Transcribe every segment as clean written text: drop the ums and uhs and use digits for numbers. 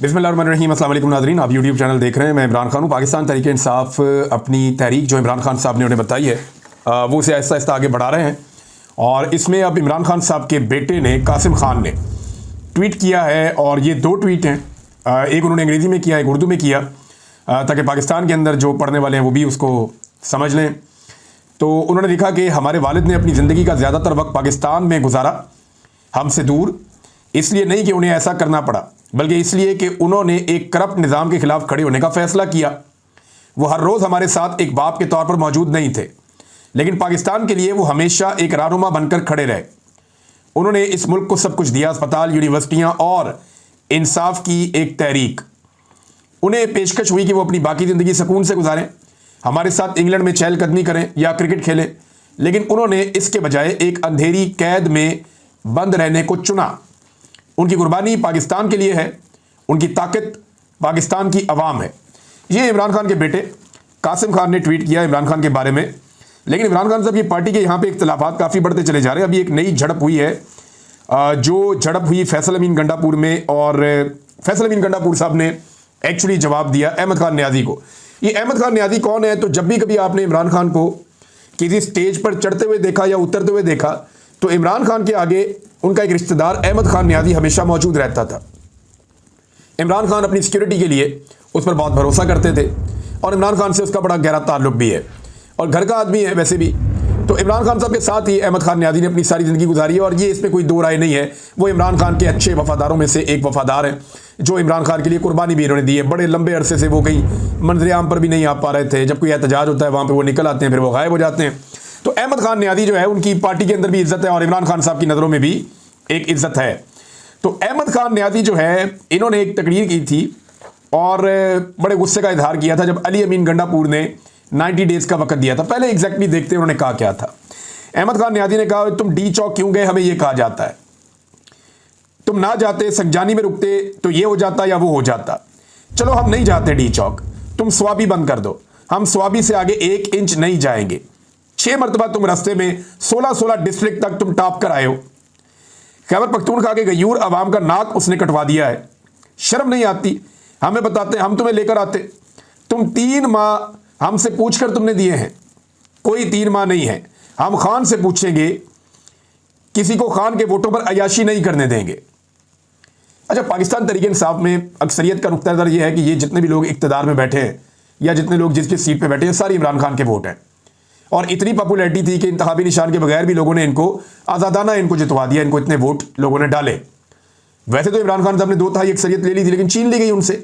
बिस्मिल्लाहिर्रहमानिर्रहीम। अस्सलाम वालेकुम नाज़रीन, आप यूट्यूब चैनल देख रहे हैं। मैं इमरान खान हूँ। पाकिस्तान तहरीक इंसाफ अपनी तहरीक जो इमरान खान साहब ने उन्हें बताई है वो उसे आहिस्ता आहिस्ता आगे बढ़ा रहे हैं। और इसमें अब इमरान खान साहब के बेटे ने कासिम खान ने ट्वीट किया है, और ये दो ट्वीट हैं। एक उन्होंने अंग्रेज़ी में किया, एक उर्दू में किया, ताकि पाकिस्तान के अंदर जो पढ़ने वाले हैं वो भी उसको समझ लें। तो उन्होंने लिखा कि हमारे वालिद ने अपनी ज़िंदगी का ज़्यादातर वक्त पाकिस्तान में गुजारा, हमसे दूर, इसलिए नहीं कि उन्हें ऐसा करना पड़ा, बल्कि इसलिए कि उन्होंने एक करप्ट निज़ाम के ख़िलाफ़ खड़े होने का फ़ैसला किया। वो हर रोज़ हमारे साथ एक बाप के तौर पर मौजूद नहीं थे, लेकिन पाकिस्तान के लिए वो हमेशा एक रहनुमा बनकर खड़े रहे। उन्होंने इस मुल्क को सब कुछ दिया, अस्पताल, यूनिवर्सिटियाँ और इंसाफ की एक तहरीक। उन्हें पेशकश हुई कि वो अपनी बाकी ज़िंदगी सुकून से गुजारें, हमारे साथ इंग्लैंड में चहलकदमी करें या क्रिकेट खेलें, लेकिन उन्होंने इसके बजाय एक अंधेरी कैद में बंद रहने को चुना। उनकी कुर्बानी पाकिस्तान के लिए है, उनकी ताकत पाकिस्तान की अवाम है। ये इमरान खान के बेटे कासिम खान ने ट्वीट किया इमरान खान के बारे में। लेकिन इमरान खान साहब की पार्टी के यहाँ पे इख्तिलाफात काफ़ी बढ़ते चले जा रहे हैं। अभी एक नई झड़प हुई है, जो झड़प हुई फैसल अमीन गंडापुर में, और फैसल अमीन गंडापुर साहब ने एक्चुअली जवाब दिया अहमद खान न्याजी को। ये अहमद खान न्याजी कौन है? तो जब भी कभी आपने इमरान खान को किसी स्टेज पर चढ़ते हुए देखा या उतरते हुए देखा, तो इमरान खान के आगे उनका एक रिश्तेदार अहमद खान न्याजी हमेशा मौजूद रहता था। इमरान खान अपनी सिक्योरिटी के लिए उस पर बहुत भरोसा करते थे, और इमरान खान से उसका बड़ा गहरा ताल्लुक भी है, और घर का आदमी है वैसे भी। तो इमरान खान साहब के साथ ही अहमद खान न्याजी ने अपनी सारी ज़िंदगी गुजारी है, और ये इसमें कोई दो राय नहीं है। वो इमरान खान के अच्छे वफादारों में से एक वफादार हैं, जो इमरान खान के लिए कुर्बानी भी इन्होंने दी है। बड़े लंबे अरसे से वो कहीं मंजर आम पर भी नहीं आ पा रहे थे। जब कोई एहतजाज होता है वहाँ पर वो निकल आते हैं, फिर वो गायब हो जाते हैं। तो अहमद खान न्याजी जो है, उनकी पार्टी के अंदर भी इज्जत है, और इमरान खान साहब की नज़रों में भी एक इज्जत है। तो अहमद खान न्याजी जो है, इन्होंने एक तकरीर की थी और बड़े गुस्से का इजहार किया था जब अली अमीन गंडापुर ने 90 डेज़ का वक्त दिया था। पहले एग्जैक्टली देखते हैं उन्होंने कहा क्या था। अहमद खान न्याजी ने कहा, तुम डी चौक क्यों गए, हमें यह कहा जाता है। तुम ना जाते, संजानी में रुकते, तो ये हो जाता या वो हो जाता। चलो हम नहीं जाते डी चौक, तुम स्वाबी बंद कर दो, हम स्वाबी से आगे 1 इंच नहीं जाएंगे। 6 मरतबा तुम रास्ते में 16 डिस्ट्रिक्ट तक तुम टॉप कर आए हो। खैबर पख्तूनख्वा के गयूर अवाम का नाक उसने कटवा दिया है। शर्म नहीं आती? हमें बताते, हम तुम्हें लेकर आते। तुम 3 माह हमसे पूछकर तुमने दिए हैं, कोई 3 माह नहीं है। हम खान से पूछेंगे, किसी को खान के वोटों पर अयाशी नहीं करने देंगे। अच्छा, पाकिस्तान तहरीक इंसाफ में अक्सरियत का नुक्ता नज़र यह है कि ये जितने भी लोग इक़्तिदार में बैठे हैं, या जितने लोग जिस जिस सीट पर बैठे हैं, सारी इमरान खान के वोट हैं। और इतनी पॉपुलैरिटी थी कि इंतखाबी निशान के बगैर भी लोगों ने इनको आज़ादाना इनको जितवा दिया। इनको इतने वोट लोगों ने डाले। वैसे तो इमरान खान साहब ने 2 अक्सरियत ले ली थी, लेकिन छीन ली गई उनसे।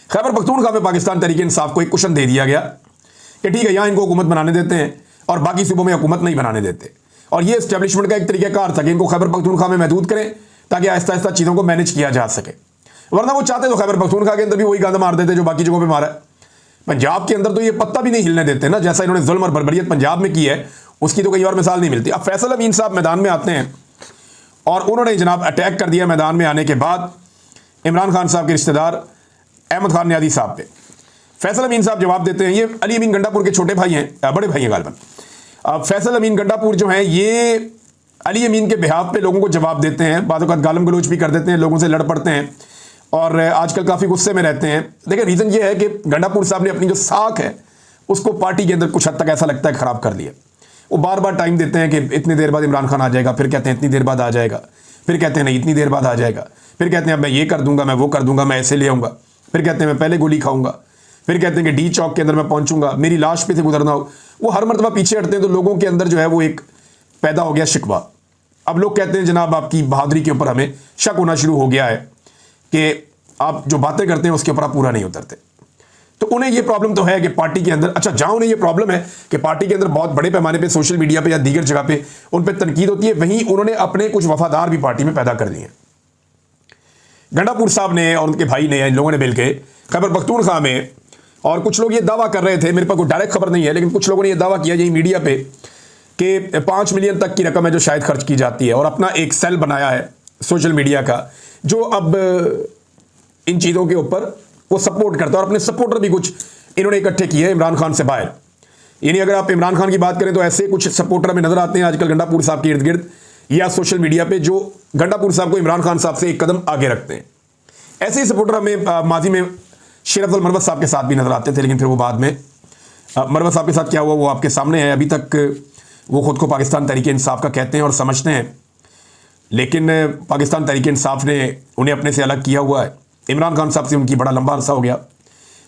खैबर पख्तूनख्वा में पाकिस्तान तहरीक इंसाफ को एक कुशन दे दिया गया कि ठीक है, यहाँ इनको हुकूमत बनाने देते हैं और बाकी सूबों में हुकूमत नहीं बनाने देते। और ये इस्टेब्लिशमेंट का एक तरीक़ाकार था कि इनको खैबर पख्तूनख्वा में महदूद करें, ताकि आहिस्ता आहिस्ता चीज़ों को मैनेज किया जा सके। वरना वो चाहते तो खैबर पख्तूनख्वा के अंदर भी वही गंद मार देते जो बाकी जगहों पर मारा है। पंजाब के अंदर तो ये पत्ता भी नहीं हिलने देते ना, जैसा इन्होंने जुल्म और बर्बरियत पंजाब में की है, उसकी तो कई और मिसाल नहीं मिलती। अब फैसल अमीन साहब मैदान में आते हैं, और उन्होंने जनाब अटैक कर दिया मैदान में आने के बाद इमरान खान साहब के रिश्तेदार अहमद खान न्याजी साहब पे। फैसल अमीन साहब जवाब देते हैं, ये अली अमीन गंडापुर के छोटे भाई हैं, बड़े भाई हैं गालिबन। अब फैसल अमीन गंडापुर जो हैं, ये अली अमीन के बिहाफ पे लोगों को जवाब देते हैं, बाद वक़्त गालम गलोच भी कर देते हैं, लोगों से लड़ पड़ते हैं, और आजकल काफ़ी गुस्से में रहते हैं। देखिए, रीज़न ये है कि गंडापुर साहब ने अपनी जो साख है उसको पार्टी के अंदर कुछ हद तक ऐसा लगता है ख़राब कर लिया। वो बार बार टाइम देते हैं कि इतनी देर बाद इमरान खान आ जाएगा, फिर कहते हैं इतनी देर बाद आ जाएगा, फिर कहते हैं नहीं इतनी देर बाद आ जाएगा, फिर कहते हैं अब मैं ये कर दूंगा, मैं वो कर दूंगा, मैं ऐसे ले आऊँगा, फिर कहते हैं मैं पहले गोली खाऊंगा, फिर कहते हैं कि डी चौक के अंदर मैं पहुँचूंगा, मेरी लाश पे से गुजरना हो। वो हर मरतबा पीछे हटते हैं, तो लोगों के अंदर जो है वो एक पैदा हो गया शिकवा। अब लोग कहते हैं जनाब आपकी बहादुरी के ऊपर हमें शक होना शुरू हो गया है कि आप जो बातें करते हैं उसके ऊपर आप पूरा नहीं उतरते। तो उन्हें ये प्रॉब्लम तो है कि पार्टी के अंदर, अच्छा जहां उन्हें ये प्रॉब्लम है कि पार्टी के अंदर बहुत बड़े पैमाने पे सोशल मीडिया पे या दीगर जगह पे उन पे तनकीद होती है, वहीं उन्होंने अपने कुछ वफादार भी पार्टी में पैदा कर लिए हैं। गंडापुर साहब ने और उनके भाई ने, इन लोगों ने मिलकर खैबर पख्तूनख्वा में, और कुछ लोग ये दावा कर रहे थे, मेरे पास कोई डायरेक्ट खबर नहीं है, लेकिन कुछ लोगों ने यह दावा किया यही मीडिया पे कि 5 मिलियन तक की रकम है जो शायद खर्च की जाती है, और अपना एक सेल बनाया है सोशल मीडिया का, जो अब इन चीज़ों के ऊपर वो सपोर्ट करता है, और अपने सपोर्टर भी कुछ इन्होंने इकट्ठे किए हैं इमरान खान से बाहर। यानी अगर आप इमरान खान की बात करें तो ऐसे कुछ सपोर्टर हमें नजर आते हैं आजकल गंडापुर साहब के इर्द गिर्द या सोशल मीडिया पे, जो गंडापुर साहब को इमरान खान साहब से एक कदम आगे रखते हैं। ऐसे ही सपोर्टर हमें माजी में शेर अफजल मरवत साहब के साथ भी नजर आते थे, लेकिन फिर वो बाद में मरवत साहब के साथ क्या हुआ वो आपके सामने है। अभी तक वो खुद को पाकिस्तान तहरीक इंसाफ का कहते हैं और समझते हैं, लेकिन पाकिस्तान तहरीक इंसाफ ने उन्हें अपने से अलग किया हुआ है। इमरान खान साहब से उनकी बड़ा लंबा अरसा हो गया,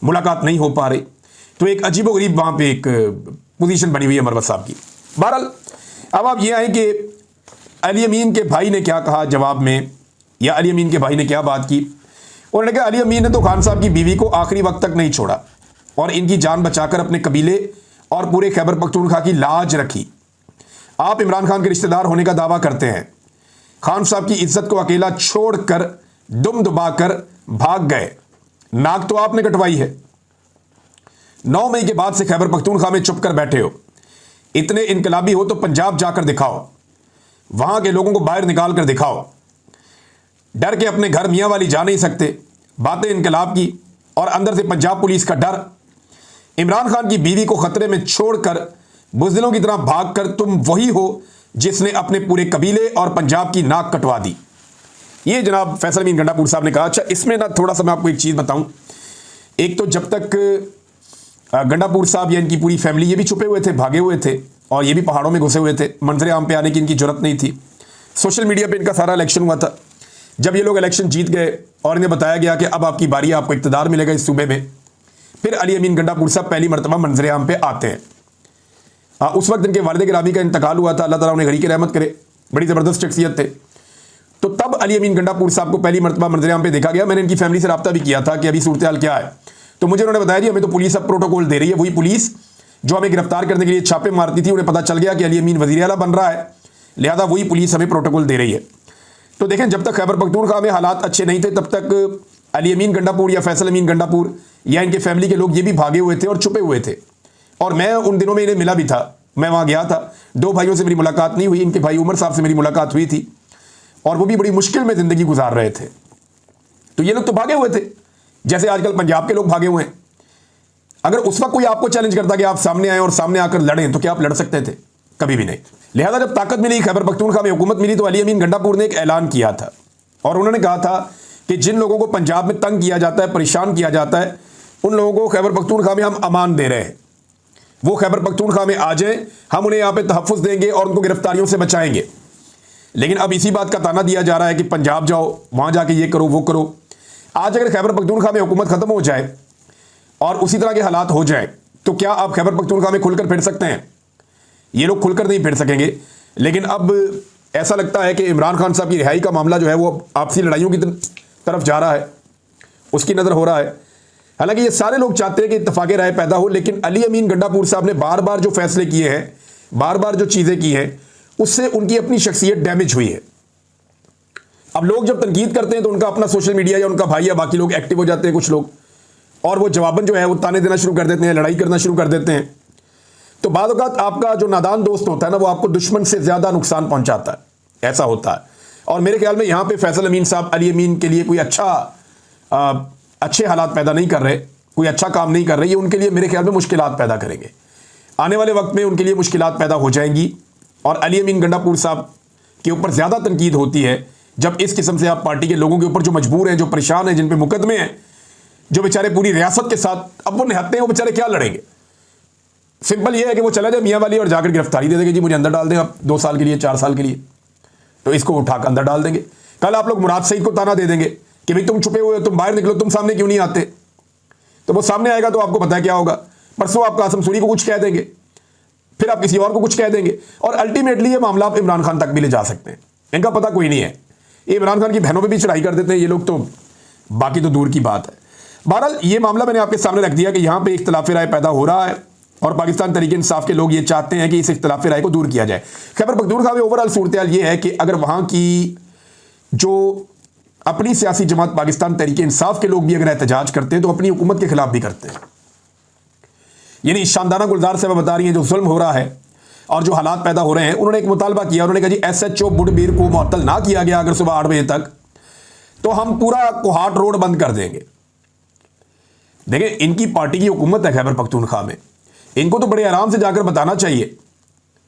मुलाकात नहीं हो पा रही, तो एक अजीबोगरीब वहाँ पे एक पोजीशन बनी हुई है मरवत साहब की। बहरहाल अब आप ये आए कि अली अमीन के भाई ने क्या कहा जवाब में, या अली अमीन के भाई ने क्या बात की। उन्होंने कहा अली अमीन ने तो खान साहब की बीवी को आखिरी वक्त तक नहीं छोड़ा और इनकी जान बचाकर अपने कबीले और पूरे खैबर पख्तूनख्वा की लाज रखी। आप इमरान खान के रिश्तेदार होने का दावा करते हैं, खान साहब की इज्जत को अकेला छोड़कर दुम दबाकर भाग गए, नाक तो आपने कटवाई है। 9 मई के बाद से खैबर पख्तूनख्वा में चुप कर बैठे हो। इतने इनकलाबी हो तो पंजाब जाकर दिखाओ, वहां के लोगों को बाहर निकाल कर दिखाओ। डर के अपने घर मियां वाली जा नहीं सकते, बातें इनकलाब की और अंदर से पंजाब पुलिस का डर। इमरान खान की बीवी को खतरे में छोड़कर बुज़दिलों की तरह भागकर तुम वही हो जिसने अपने पूरे कबीले और पंजाब की नाक कटवा दी। ये जनाब फैसल अमीन गंडापुर साहब ने कहा। अच्छा, इसमें ना थोड़ा सा मैं आपको एक चीज़ बताऊं। एक तो जब तक गंडापुर साहब या इनकी पूरी फैमिली ये भी छुपे हुए थे, भागे हुए थे और ये भी पहाड़ों में घुसे हुए थे, मंजर आम पे आने की इनकी जरूरत नहीं थी। सोशल मीडिया पे इनका सारा इलेक्शन हुआ था। जब ये लोग इलेक्शन जीत गए और इन्हें बताया गया कि अब आपकी बारी है, आपको इक़्तिदार मिलेगा इस सूबे में, फिर अली अमीन गंडापुर साहब पहली मरतबा मंजर आम पे आते हैं। उस वक्त इनके वालिद गिरामी का इंतकाल हुआ था, अल्लाह ताला उन्हें गरी की रहमत करे, बड़ी ज़बरदस्त शख्सियत थे। तो तब अली अमीन गंडापुर साहब को पहली मरतबा मंजर आम पे देखा गया। मैंने इनकी फैमिली से रब्ता भी किया था कि अभी सूरत हाल क्या है, तो मुझे उन्होंने बताया जी हमें तो पुलिस अब प्रोटोकॉल दे रही है। वही पुलिस जो हमें गिरफ्तार करने के लिए छापे मारती थी, उन्हें पता चल गया कि अली अमीन वज़ीर आला बन रहा है, लिहाजा वही पुलिस हमें प्रोटोकॉल दे रही है। तो देखें, जब तक खैबर पख्तूनख्वा में हालात अच्छे नहीं थे, तब तक अली अमीन गंडापुर या फैसल अमीन गंडापुर या इनके फैमिली के लोग ये भी भागे हुए थे और छुपे हुए थे। और मैं उन दिनों में इन्हें मिला भी था, मैं वहाँ गया था। 2 भाइयों से मेरी मुलाकात नहीं हुई, इनके भाई उमर साहब से मेरी मुलाकात हुई थी और वो भी बड़ी मुश्किल में ज़िंदगी गुजार रहे थे। तो ये लोग तो भागे हुए थे, जैसे आजकल पंजाब के लोग भागे हुए हैं। अगर उस वक्त कोई आपको चैलेंज करता कि आप सामने आए और सामने आकर लड़ें, तो क्या आप लड़ सकते थे? कभी भी नहीं। लिहाजा जब ताकत मिली, खैबर पख्तूनख्वा में हुकूमत मिली, तो अली अमीन गंडापुर ने एक ऐलान किया था और उन्होंने कहा था कि जिन लोगों को पंजाब में तंग किया जाता है, परेशान किया जाता है, उन लोगों को खैबर पख्तूनख्वा में हम अमान दे रहे हैं। वो खैबर पख्तूनख्वा में आ जाएं, हम उन्हें यहाँ पे तहफ़्फ़ुज़ देंगे और उनको गिरफ्तारियों से बचाएंगे। लेकिन अब इसी बात का ताना दिया जा रहा है कि पंजाब जाओ, वहाँ जाके ये करो वो करो। आज अगर खैबर पख्तूनख्वा में हुकूमत ख़त्म हो जाए और उसी तरह के हालात हो जाए, तो क्या आप खैबर पख्तूनख्वा में खुलकर फिर सकते हैं? ये लोग खुलकर नहीं फिर सकेंगे। लेकिन अब ऐसा लगता है कि इमरान खान साहब की रिहाई का मामला जो है वो आपसी लड़ाइयों की तरफ जा रहा है, उसकी नज़र हो रहा है। हालांकि ये सारे लोग चाहते हैं कि इत्तफाक़ राय पैदा हो, लेकिन अली अमीन गंडापुर साहब ने बार बार जो फैसले किए हैं, बार बार जो चीज़ें की हैं, उससे उनकी अपनी शख्सियत डैमेज हुई है। अब लोग जब तनकीद करते हैं तो उनका अपना सोशल मीडिया या उनका भाई या बाकी लोग एक्टिव हो जाते हैं, कुछ लोग, और वो जवाबन जो है वो ताने देना शुरू कर देते हैं, लड़ाई करना शुरू कर देते हैं। तो बाद औक़ात आपका जो नादान दोस्त होता है ना, वो आपको दुश्मन से ज़्यादा नुकसान पहुंचाता है, ऐसा होता है। और मेरे ख्याल में यहाँ पे फैसल अमीन साहब अली अमीन के लिए कोई अच्छे हालात पैदा नहीं कर रहे, कोई अच्छा काम नहीं कर रहे। ये उनके लिए मेरे ख्याल में मुश्किलात पैदा करेंगे। आने वाले वक्त में उनके लिए मुश्किलात पैदा हो जाएंगी। और अली अमीन गंडापुर साहब के ऊपर ज़्यादा तनकीद होती है जब इस किस्म से आप पार्टी के लोगों के ऊपर जो मजबूर हैं, जो परेशान हैं, जिन पे मुकदमे हैं, जो बेचारे पूरी रियासत के साथ अब वो निहत्ते हैं, वो बेचारे क्या लड़ेंगे? सिंपल ये है कि वो चला जाए मियाँ वाली और जाकर गिरफ्तारी दे देंगे, जी मुझे अंदर डाल दें आप 2 साल के लिए, 4 साल के लिए, तो इसको उठाकर अंदर डाल देंगे। कल आप लोग मुराद सईद को ताना दे देंगे कि भाई तुम छुपे हुए हो, तुम बाहर निकलो, तुम सामने क्यों नहीं आते? तो वो सामने आएगा तो आपको पता है क्या होगा। परसों आप कासिम सूरी को कुछ कह देंगे, फिर आप किसी और को कुछ कह देंगे, और अल्टीमेटली ये मामला आप इमरान खान तक भी ले जा सकते हैं। इनका पता कोई नहीं है, ये इमरान खान की बहनों पे भी चढ़ाई कर देते हैं ये लोग, तो बाकी तो दूर की बात है। बहरहाल ये मामला मैंने आपके सामने रख दिया कि यहाँ पे इख्तिलाफ राय पैदा हो रहा है और पाकिस्तान तहरीक इंसाफ के लोग ये चाहते हैं कि इस इख्तिलाफ राय को दूर किया जाए। खैबर पख्तूनख्वा में ओवरऑल सूरत हाल ये है कि अगर वहाँ की जो अपनी सियासी जमात पाकिस्तान तहरीक इंसाफ के लोग भी अगर एहतजाज करते हैं तो अपनी हुकूमत के खिलाफ भी करते हैं। यानी शानदाना गुलजार साहब बता रही हैं जो जुल्म हो रहा है और जो हालात पैदा हो रहे हैं, उन्होंने एक मुतालबा किया। उन्होंने कहा जी SHO बुडबीर को मुअत्तल ना किया गया अगर सुबह 8 बजे तक, तो हम पूरा कोहाट रोड बंद कर देंगे। देखें, इनकी पार्टी की हुकूमत है खैबर पख्तूनख्वा में, इनको तो बड़े आराम से जाकर बताना चाहिए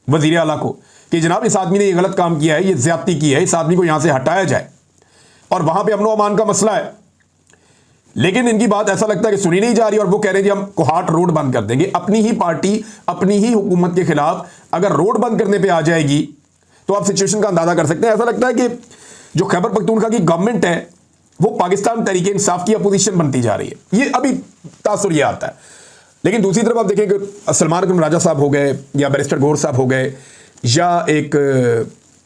वज़ीर आला को कि जनाब इस आदमी ने ये गलत काम किया है, ये ज्यादती की है, इस आदमी को यहाँ से हटाया जाए। और वहाँ पे अमन व अमान का मसला है, लेकिन इनकी बात ऐसा लगता है कि सुनी नहीं जा रही और वो कह रहे हैं जी हम कोहाट रोड बंद कर देंगे। अपनी ही पार्टी अपनी ही हुकूमत के खिलाफ अगर रोड बंद करने पे आ जाएगी तो आप सिचुएशन का अंदाजा कर सकते हैं। ऐसा लगता है कि जो खैबर पख्तूनख्वा की गवर्नमेंट है वो पाकिस्तान तहरीक इंसाफ की अपोजिशन बनती जा रही है। ये अभी तासुर ये आता है। लेकिन दूसरी तरफ आप देखें कि सलमान अकरम राजा साहब हो गए या बैरिस्टर गौर साहब हो गए या एक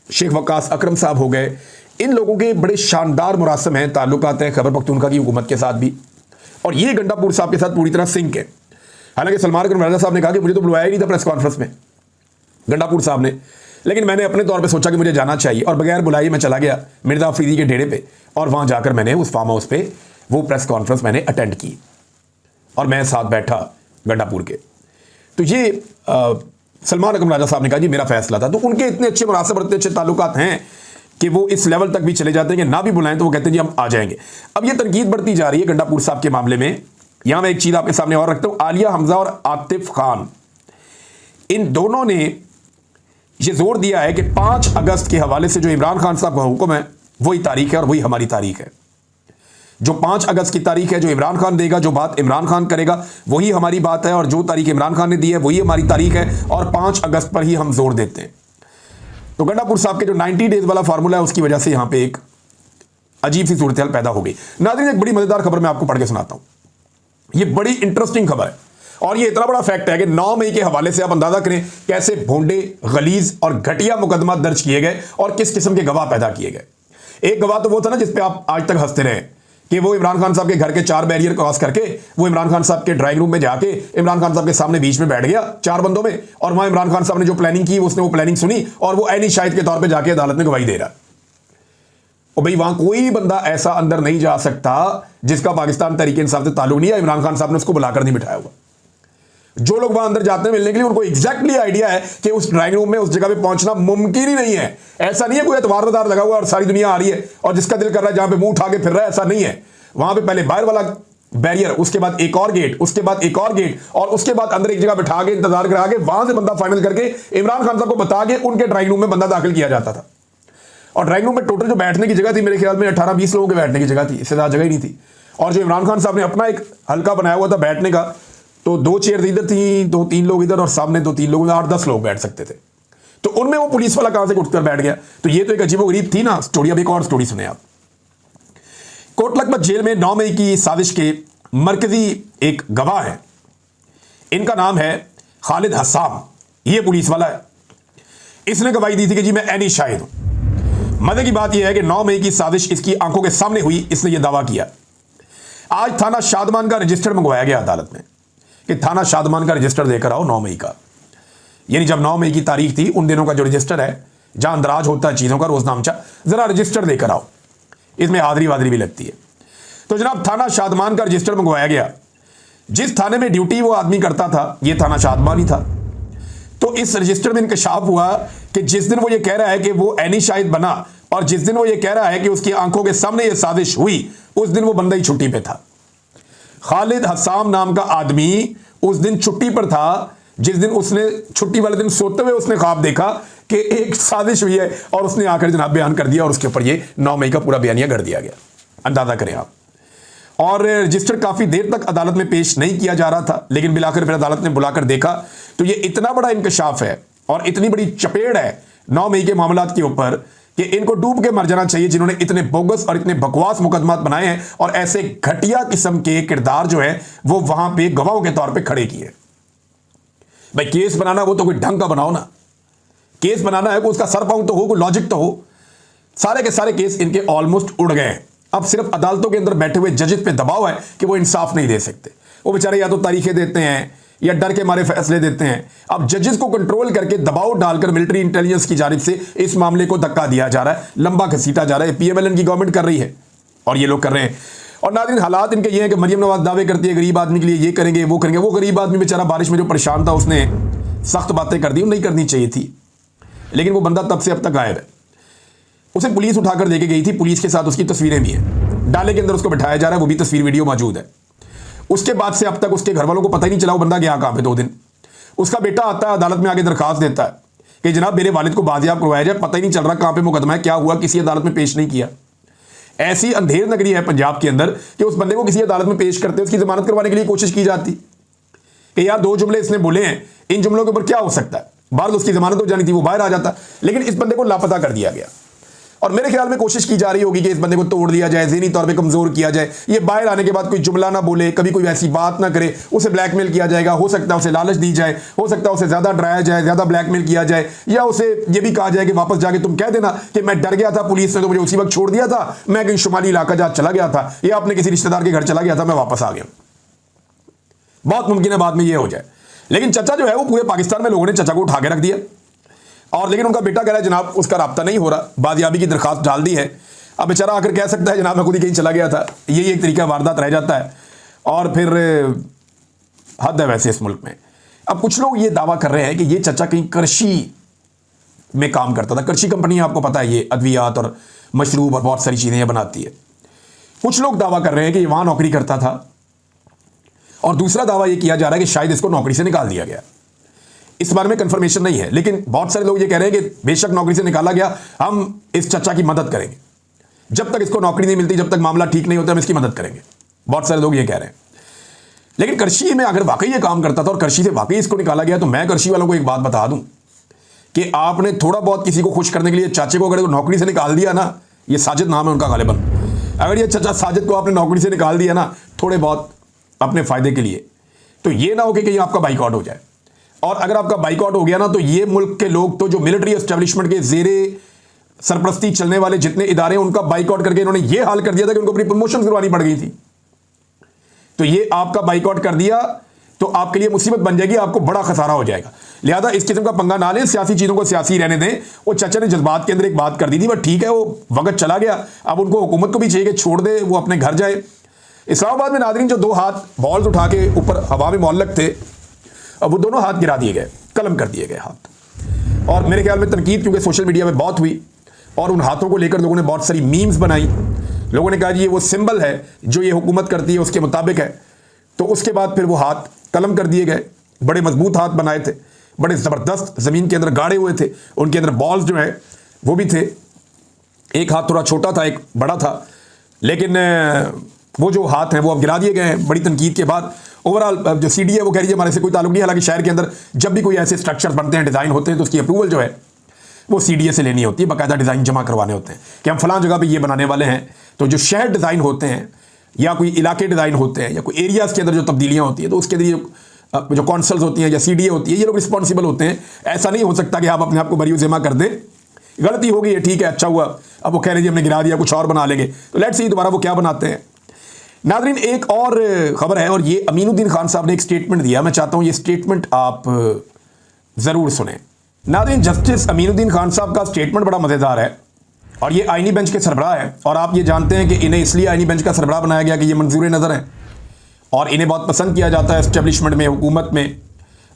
शेख वकास अकरम साहब हो गए, इन लोगों के बड़े शानदार मुरासम हैं, ताल्लुकात हैं खैबर पख्तूनख्वा की हुकूमत के साथ भी, और ये गंडापुर साहब के साथ पूरी तरह सिंक है। हालांकि सलमान अकरम राजा साहब ने कहा कि मुझे तो बुलवाया ही नहीं था प्रेस कॉन्फ्रेंस में गंडापुर साहब ने, लेकिन मैंने अपने तौर पे सोचा कि मुझे जाना चाहिए और बगैर बुलाए मैं चला गया मिर्ज़ा अफरीदी के डेरे पे, और वहाँ जाकर मैंने उस फार्म हाउस पे वो प्रेस कॉन्फ्रेंस मैंने अटेंड की और मैं साथ बैठा गंडापुर के। तो ये सलमान अकरम राजा साहब ने कहा जी मेरा फैसला था। तो उनके इतने अच्छे मुनासिब और इतने अच्छे ताल्लुकात हैं कि वो इस लेवल तक भी चले जाते हैं कि ना भी बुलाएं तो वो कहते हैं जी हम आ जाएंगे। अब ये तनकीद बढ़ती जा रही है गंडापुर साहब के मामले में। यहां मैं एक चीज़ आपके सामने और रखता हूं, आलिया हमजा और आतिफ खान, इन दोनों ने ये जोर दिया है कि 5 अगस्त के हवाले से जो इमरान खान साहब का हुक्म है वही तारीख है और वही हमारी तारीख है। जो 5 अगस्त की तारीख है, जो इमरान खान देगा, जो बात इमरान खान करेगा वही हमारी बात है, और जो तारीख इमरान खान ने दी है वही हमारी तारीख है, और 5 अगस्त पर ही हम जोर देते हैं। तो गंडापुर साहब के जो 90 डेज वाला फार्मूला है उसकी वजह से यहां पे एक अजीब सी सूरत हाल पैदा हो गई। नाज़रीन, एक बड़ी मजेदार खबर मैं आपको पढ़ के सुनाता हूं। ये बड़ी इंटरेस्टिंग खबर है और ये इतना बड़ा फैक्ट है कि 9 मई के हवाले से आप अंदाजा करें कैसे भोंडे, गलीज और घटिया मुकदमा दर्ज किए गए और किस किस्म के गवाह पैदा किए गए। एक गवाह तो वो था ना जिसपे आप आज तक हंसते रहे कि वो इमरान खान साहब के घर के 4 बैरियर क्रॉस करके वो इमरान खान साहब के ड्राइंग रूम में जाके इमरान खान साहब के सामने बीच में बैठ गया 4 बंदों में, और वहां इमरान खान साहब ने जो प्लानिंग की उसने वो प्लानिंग सुनी और वो ऐनी शाहिद के तौर पे जाके अदालत में गवाही दे रहा है। और भाई वहां कोई बंदा ऐसा अंदर नहीं जा सकता जिसका पाकिस्तान तहरीक इंसाफ से ताल्लुक नहीं है, इमरान खान साहब ने उसको बुलाकर नहीं बिठाया हुआ। जो लोग वहां अंदर जाते हैं मिलने के लिए उनको एग्जैक्टली आइडिया है कि उस ड्राइंग रूम में उस जगह पे पहुंचना मुमकिन ही नहीं है। ऐसा नहीं है कोई एतवार लगा हुआ और सारी दुनिया आ रही है और जिसका दिल कर रहा है जहां पे मुंह उठा के फिर रहा है, ऐसा नहीं है। वहां पे पहले बाहर वाला बैरियर, उसके बाद एक और गेट, उसके बाद एक और गेट, और उसके बाद अंदर एक जगह बिठा के इंतजार करा के वहां से बंदा फाइनल करके इमरान खान साहब को बता के उनके ड्राइंग रूम में बंदा दाखिल किया जाता था। और ड्राइंग रूम में टोटल जो बैठने की जगह थी मेरे ख्याल में 18-20 लोगों के बैठने की जगह थी, इससे ज्यादा जगह ही नहीं थी। और जो इमरान खान साहब ने अपना एक हल्का बनाया हुआ था बैठने का, तो 2 चेयर इधर थी, 2-3 लोग इधर और सामने 2-3 लोग, 8-10 लोग बैठ सकते थे। तो उनमें वो पुलिस वाला कहां से उठकर बैठ गया। तो ये तो एक अजीबोगरीब थी ना स्टोरी। अब एक और स्टोरी सुने आप। कोट लखपत जेल में 9 मई की साजिश के मरकजी एक गवाह है, इनका नाम है खालिद हसाम। ये पुलिस वाला है, इसने गवाही दी थी कि जी मैं ऐनी शाहिद हूं। मजे की बात यह है कि 9 मई की साजिश इसकी आंखों के सामने हुई, इसने यह दावा किया। आज थाना शादमान का रजिस्टर मंगवाया गया अदालत में कि थाना शादमान का रजिस्टर देकर आओ 9 मई का, यानी जब 9 मई की तारीख थी उन दिनों का जो रजिस्टर है जहां अंदराज होता है चीजों का रोजनामचा, जरा रजिस्टर देकर आओ, इसमें हाजरी वादरी भी लगती है। तो जनाब थाना शादमान का रजिस्टर मंगवाया गया। जिस थाने में ड्यूटी वो आदमी करता था ये थाना शादमान ही था। तो इस रजिस्टर में इंकशाफ हुआ कि जिस दिन वो ये कह रहा है कि वो ऐनी शाहिद बना और जिस दिन वो ये कह रहा है कि उसकी आंखों के सामने ये साजिश हुई, उस दिन वो बंदा ही छुट्टी पे था। खालिद हसाम नाम का आदमी उस दिन छुट्टी पर था जिस दिन उसने छुट्टी वाले दिन सोते हुए उसने ख्वाब देखा कि एक साजिश हुई है और उसने आकर जनाब बयान कर दिया और उसके ऊपर ये 9 मई का पूरा बयानिया कर दिया गया। अंदाजा करें आप। और रजिस्टर काफी देर तक अदालत में पेश नहीं किया जा रहा था, लेकिन बिलाकर फिर अदालत ने बुलाकर देखा तो ये इतना बड़ा इंकशाफ है और इतनी बड़ी चपेड़ है 9 मई के मामलात के ऊपर कि इनको डूब के मर जाना चाहिए जिन्होंने इतने बोगस और इतने बकवास मुकदमात बनाए हैं और ऐसे घटिया किस्म के किरदार जो है वो वहां पे गवाहों के तौर पे खड़े किए। भाई केस बनाना वो तो कोई ढंग का बनाओ ना, केस बनाना है कोई उसका सर पांव तो हो, कोई लॉजिक तो हो। सारे के सारे केस इनके ऑलमोस्ट उड़ गए हैं। अब सिर्फ अदालतों के अंदर बैठे हुए जजेस पे दबाव है कि वो इंसाफ नहीं दे सकते। वो बेचारे या तो तारीखें देते हैं या डर के मारे फैसले देते हैं। अब जजेस को कंट्रोल करके दबाव डालकर मिलिट्री इंटेलिजेंस की जानिब से इस मामले को धक्का दिया जा रहा है, लंबा घसीटा जा रहा है। पीएमएलएन की गवर्नमेंट कर रही है और ये लोग कर रहे हैं। और नाज़रीन हालात इनके ये हैं कि मरियम नवाज दावे करती है गरीब आदमी के लिए ये करेंगे वो करेंगे। वो गरीब आदमी बेचारा बारिश में जो परेशान था उसने सख्त बातें कर दी, नहीं करनी चाहिए थी, लेकिन वो बंदा तब से अब तक गायब है। उसे पुलिस उठाकर लेके गई थी, पुलिस के साथ उसकी तस्वीरें भी हैं, डाले के अंदर उसको बिठाया जा रहा है, वो भी तस्वीर वीडियो मौजूद है। उसके बाद से अब तक उसके घर वालों को पता ही नहीं चला वो बंदा गया कहां पे 2 दिन। उसका बेटा आता है अदालत में आगे दरखास्त देता है कि जनाब मेरे वालिद को बाजियाब करवाया जाए, पता ही नहीं चल रहा कहां पे मुकदमा है, क्या हुआ, किसी अदालत में पेश नहीं किया। ऐसी अंधेर नगरी है पंजाब के अंदर कि उस बंदे को किसी अदालत में पेश करते उसकी जमानत करवाने के लिए कोशिश की जाती कि यार 2 जुमले इसने बोले हैं, इन जुमलों के ऊपर क्या हो सकता है, बाहर उसकी जमानत हो जानी थी, वो बाहर आ जाता, लेकिन इस बंदे को लापता कर दिया गया। और मेरे ख्याल में कोशिश की जा रही होगी कि इस बंदे को तोड़ दिया जाए, ज़हनी तौर पे कमज़ोर किया जाए, ये बाहर आने के बाद कोई जुमला ना बोले, कभी कोई ऐसी बात ना करे, उसे ब्लैकमेल किया जाएगा। हो सकता है उसे लालच दी जाए, हो सकता है उसे ज़्यादा डराया जाए, ज़्यादा ब्लैकमेल किया जाए, या उसे ये भी कहा जाए कि वापस जाके तुम कह देना कि मैं डर गया था, पुलिस ने तो मुझे उसी वक्त छोड़ दिया था, मैं कहीं शुमाली इलाका जहाँ चला गया था, या अपने किसी रिश्तेदार के घर चला गया था, मैं वापस आ गया। बहुत मुमकिन है बाद में ये हो जाए। लेकिन चचा जो है वो पूरे पाकिस्तान में लोगों ने चचा को उठा के रख दिया, और लेकिन उनका बेटा कह रहा है जनाब उसका राब्ता नहीं हो रहा, बाजियाबी की दरखास्त डाल दी है। अब बेचारा आकर कह सकता है जनाब मैं खुद ही कहीं चला गया था, यही एक तरीका वारदात रह जाता है। और फिर हद है वैसे इस मुल्क में। अब कुछ लोग ये दावा कर रहे हैं कि ये चचा कहीं कृषि में काम करता था। कृषि कंपनी आपको पता है ये अद्वियात और मशरूब और बहुत सारी चीज़ें बनाती है। कुछ लोग दावा कर रहे हैं कि ये वहाँ नौकरी करता था, और दूसरा दावा ये किया जा रहा है कि शायद इसको नौकरी से निकाल दिया गया। इस बारे में कंफर्मेशन नहीं है, लेकिन बहुत सारे लोग ये कह रहे हैं कि बेशक नौकरी से निकाला गया, हम इस चचा की मदद करेंगे, जब तक इसको नौकरी नहीं मिलती, जब तक मामला ठीक नहीं होता हम इसकी मदद करेंगे। बहुत सारे लोग ये कह रहे हैं। लेकिन कृषि में अगर वाकई ये काम करता था और कृषि से वाकई इसको निकाला गया, तो मैं कृषि वालों को एक बात बता दूं कि आपने थोड़ा बहुत किसी को खुश करने के लिए चाचे को अगर नौकरी से निकाल दिया ना, ये साजिद नाम है उनका गालिबन, अगर ये चचा साजिद को आपने नौकरी से निकाल दिया ना थोड़े बहुत अपने फायदे के लिए, तो ये ना हो कि कहीं आपका बाइकआउट हो जाए। और अगर आपका बाइकआउट हो गया ना, तो ये मुल्क के लोग तो जो मिलिट्री एस्टेब्लिशमेंट के जेरे सरपरस्ती चलने वाले जितने इदारे हैं उनका बाइकआउट करके इन्होंने ये हाल कर दिया था कि उनको अपनी प्रमोशन करवानी पड़ गई थी। तो ये आपका बाइकआउट कर दिया तो आपके लिए मुसीबत बन जाएगी, आपको बड़ा खसारा हो जाएगा। लिहाजा इस किस्म का पंगा ना लें, सियासी चीज़ों को सियासी रहने दें। वो चचा ने जज्बात के अंदर एक बात कर दी थी, बट ठीक है, वो वक्त चला गया। अब उनको हुकूमत को भी चाहिए कि छोड़ दे, वो अपने घर जाए। इस्लामाबाद में नादरीन जो 2 हाथ बॉल्स उठा के ऊपर हवा में मौलक थे, अब वो दोनों हाथ गिरा दिए गए, कलम कर दिए गए हाथ। और मेरे ख्याल में तनकीद क्योंकि सोशल मीडिया में बहुत हुई, और उन हाथों को लेकर लोगों ने बहुत सारी मीम्स बनाई। लोगों ने कहा जी ये वो सिंबल है जो ये हुकूमत करती है उसके मुताबिक है। तो उसके बाद फिर वो हाथ कलम कर दिए गए। बड़े मजबूत हाथ बनाए थे, बड़े ज़बरदस्त ज़मीन के अंदर गाड़े हुए थे, उनके अंदर बॉल्स जो है वो भी थे। एक हाथ थोड़ा छोटा था, एक बड़ा था, लेकिन वो जो हाथ हैं वो अब गिरा दिए गए हैं बड़ी तनकीद के बाद। ओवरऑल जो सीडी है वो कह रही है हमारे से कोई ताल्लुक नहीं। हालांकि शहर के अंदर जब भी कोई ऐसे स्ट्रक्चर बनते हैं, डिज़ाइन होते हैं, तो उसकी अप्रूवल जो है वो सीडीए से लेनी होती है, बाकायदा डिज़ाइन जमा करवाने होते हैं कि हम फलां जगह पे ये बनाने वाले हैं। तो जो शहर डिज़ाइन होते हैं या कोई इलाके डिज़ाइन होते हैं या कोई एरियाज़ के अंदर जो तब्दीलियाँ होती हैं, तो उसके लिए जो कौंसल्स होती हैं या सीडीए होती है, ये लोग रिस्पॉन्सिबल होते हैं। ऐसा नहीं हो सकता कि आप अपने आप को बरी ज़िम्मा कर दें। गलती हो गई है, ठीक है, अच्छा हुआ, अब वो कह रहे जी हमने गिरा दिया, कुछ और बना लेंगे। तो लेट्स सी दोबारा वो क्या बनाते हैं। नाज़रीन एक और ख़बर है, और ये अमीनुद्दीन खान साहब ने एक स्टेटमेंट दिया। मैं चाहता हूँ ये स्टेटमेंट आप ज़रूर सुने। नाज़रीन जस्टिस अमीनुद्दीन खान साहब का स्टेटमेंट बड़ा मज़ेदार है, और ये आईनी बेंच के सरबराह है। और आप ये जानते हैं कि इन्हें इसलिए आईनी बेंच का सरबराह बनाया गया कि ये मंजूर नज़र हैं और इन्हें बहुत पसंद किया जाता है एस्टेब्लिशमेंट में, हुकूमत में।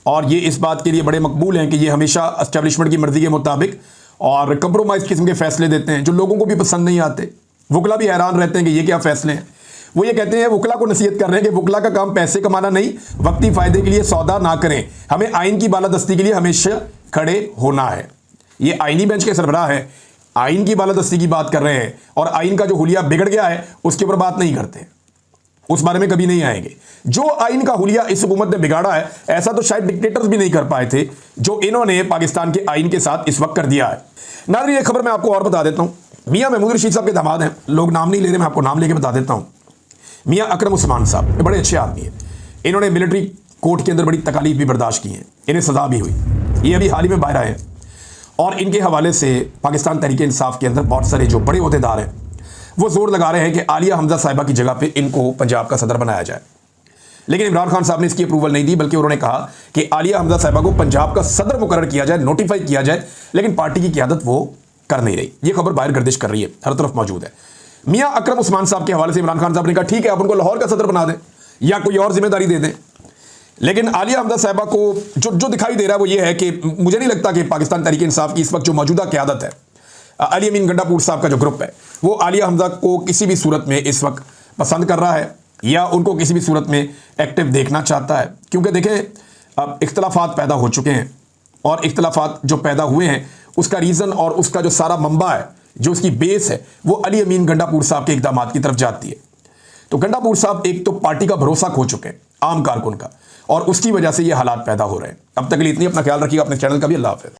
और ये इस बात के लिए बड़े मकबूल हैं कि ये हमेशा एस्टेब्लिशमेंट की मर्ज़ी के मुताबिक और कंप्रोमाइज़ किस्म के फ़ैसले देते हैं जो लोगों को भी पसंद नहीं आते। वकला भी हैरान रहते हैं कि ये क्या फ़ैसले हैं। वो ये कहते हैं, वकला को नसीहत कर रहे हैं कि वकला का काम पैसे कमाना नहीं, वक्ती फ़ायदे के लिए सौदा ना करें, हमें आइन की बालादस्ती के लिए हमेशा खड़े होना है। ये आइनी बेंच के सरबराह है, आइन की बालादस्ती की बात कर रहे हैं, और आइन का जो हुलिया बिगड़ गया है उसके ऊपर बात नहीं करते, उस बारे में कभी नहीं आएंगे। जो आइन का हुलिया इस हुकूमत ने बिगाड़ा है, ऐसा तो शायद डिक्टेटर्स भी नहीं कर पाए थे जो इन्होंने पाकिस्तान के आइन के साथ इस वक्त कर दिया है। नाज़रीन एक खबर मैं आपको और बता देता हूँ। मियाँ महमूद रशीद साहब के दामाद हैं, लोग नाम नहीं ले रहे, मैं आपको नाम लेके बता देता हूँ। मियाँ अकरम उस्मान साहब ये बड़े अच्छे आदमी हैं। इन्होंने मिलिट्री कोर्ट के अंदर बड़ी तकालीफ भी बर्दाश्त की हैं, इन्हें सज़ा भी हुई। ये अभी हाल ही में बाहर आए हैं, और इनके हवाले से पाकिस्तान तहरीक इंसाफ के अंदर बहुत सारे जो बड़े ओहदेदार हैं वो जोर लगा रहे हैं कि आलिया हमजा साहिबा की जगह पे इनको पंजाब का सदर बनाया जाए। लेकिन इमरान खान साहब ने इसकी अप्रूवल नहीं दी, बल्कि उन्होंने कहा कि आलिया हमजा साहिबा को पंजाब का सदर मुकर्रर किया जाए, नोटिफाई किया जाए, लेकिन पार्टी की क़यादत वो कर नहीं रही। ये खबर बाहर गर्दिश कर रही है, हर तरफ मौजूद है। मियाँ अकरम उस्मान साहब के हवाले से इमरान खान साहब ने कहा ठीक है आप उनको लाहौर का सदर बना दें या कोई और जिम्मेदारी दे दें। लेकिन आलिया हमजा साहिबा को जो दिखाई दे रहा है वो ये है कि मुझे नहीं लगता कि पाकिस्तान तहरीक इंसाफ की इस वक्त जो मौजूदा क़यादत है, अली अमीन गंडापुर साहब का जो ग्रुप है, वो आलिया हमजा को किसी भी सूरत में इस वक्त पसंद कर रहा है या उनको किसी भी सूरत में एक्टिव देखना चाहता है। क्योंकि देखें अब इख्तलाफात पैदा हो चुके हैं, और इख्तलाफात जो पैदा हुए हैं उसका रीज़न और उसका जो सारा मंबा है जो उसकी बेस है वो अली अमीन गंडापुर साहब के इकदाम की तरफ जाती है। तो गंडापुर साहब एक तो पार्टी का भरोसा खो चुके हैं, आम कारकुन का, और उसकी वजह से ये हालात पैदा हो रहे हैं। अब तक के लिए इतनी, अपना ख्याल रखिएगा, अपने चैनल का भी। अल्लाह हाफ़िज़।